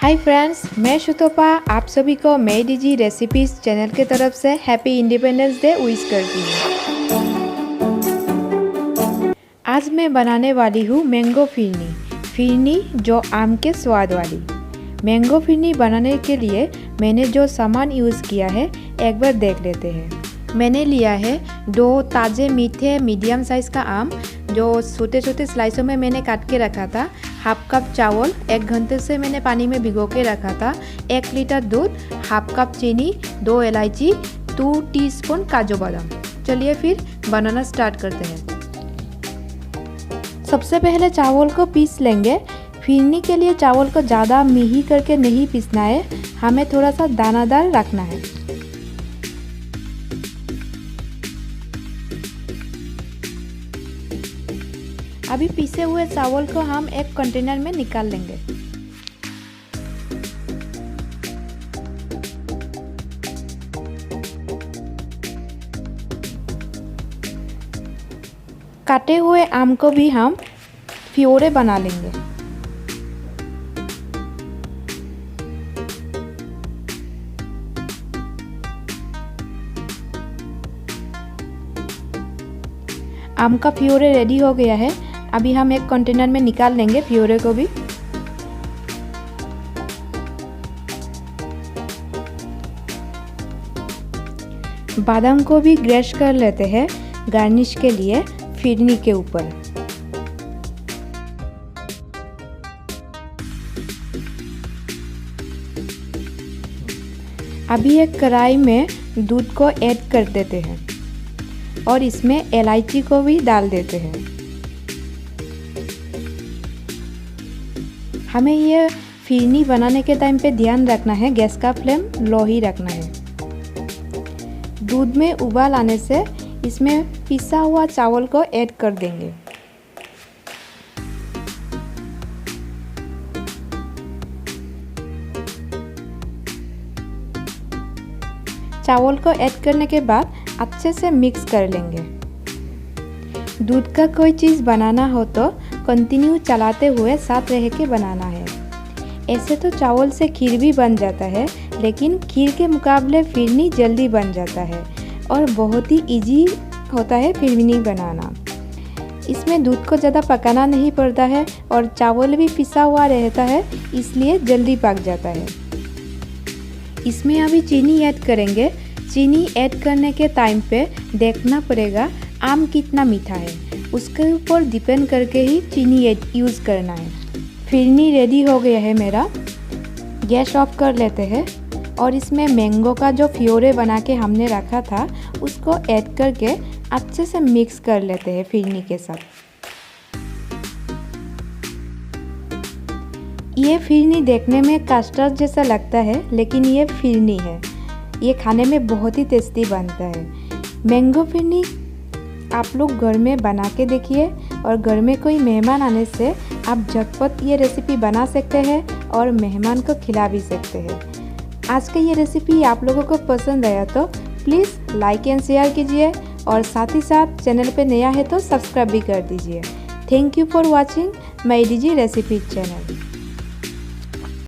Hi friends, मैं शुतोपा आप सभी को मेरी डीजी रेसिपीज़ चैनल की तरफ से हैप्पी इंडिपेंडेंस डे विश करती हूँ। आज मैं बनाने वाली हूँ मैंगो फिरनी। फिरनी जो आम के स्वाद वाली। मैंगो फिरनी बनाने के लिए मैंने जो सामान यूज़ किया है एक बार देख लेते हैं। मैंने लिया है 2 ताज़े मीठे मीडियम साइज़ का आम जो छोटे छोटे स्लाइसों में मैंने काट के रखा था। हाफ कप चावल 1 घंटे से मैंने पानी में भिगो के रखा था। 1 लीटर दूध, हाफ कप चीनी, 2 इलायची, 2 टीस्पून काजू बादाम। चलिए फिर बनाना स्टार्ट करते हैं। सबसे पहले चावल को पीस लेंगे। फिरनी के लिए चावल को ज़्यादा मिही करके नहीं पीसना है, हमें थोड़ा सा दानादार रखना है। अभी पीसे हुए चावल को हम एक कंटेनर में निकाल लेंगे। काटे हुए आम को भी हम फ्योरे बना लेंगे। आम का फ्योरे रेडी हो गया है। अभी हम एक कंटेनर में निकाल लेंगे फ्योरे को भी। बादाम को भी ग्रेश कर लेते हैं गार्निश के लिए फिरनी के ऊपर। अभी एक कढ़ाई में दूध को ऐड कर देते हैं और इसमें इलायची को भी डाल देते हैं। हमें ये फिरनी बनाने के टाइम पे ध्यान रखना है, गैस का फ्लेम लो ही रखना है। दूध में उबाल आने से इसमें पिसा हुआ चावल को ऐड कर देंगे। चावल को ऐड करने के बाद अच्छे से मिक्स कर लेंगे। दूध का कोई चीज़ बनाना हो तो कंटिन्यू चलाते हुए साथ रह के बनाना है। ऐसे तो चावल से खीर भी बन जाता है, लेकिन खीर के मुकाबले फिरनी जल्दी बन जाता है और बहुत ही इजी होता है फिरनी बनाना। इसमें दूध को ज़्यादा पकाना नहीं पड़ता है और चावल भी पिसा हुआ रहता है, इसलिए जल्दी पक जाता है। इसमें अभी चीनी ऐड करेंगे। चीनी ऐड करने के टाइम पे देखना पड़ेगा आम कितना मीठा है, उसके ऊपर डिपेंड करके ही चीनी यूज़ करना है। फिरनी रेडी हो गया है मेरा। गैस ऑफ कर लेते हैं और इसमें मैंगो का जो फ्योरे बना के हमने रखा था उसको ऐड करके अच्छे से मिक्स कर लेते हैं फिरनी के साथ। ये फिरनी देखने में कस्टर्ड जैसा लगता है, लेकिन ये फिरनी है। ये खाने में बहुत ही टेस्टी बनता है। मैंगो फिरनी आप लोग घर में बना के देखिए और घर में कोई मेहमान आने से आप झटपट ये रेसिपी बना सकते हैं और मेहमान को खिला भी सकते हैं। आज का ये रेसिपी आप लोगों को पसंद आया तो प्लीज़ लाइक एंड शेयर कीजिए और साथ ही साथ चैनल पे नया है तो सब्सक्राइब भी कर दीजिए। Thank you for watching my DG recipe channel.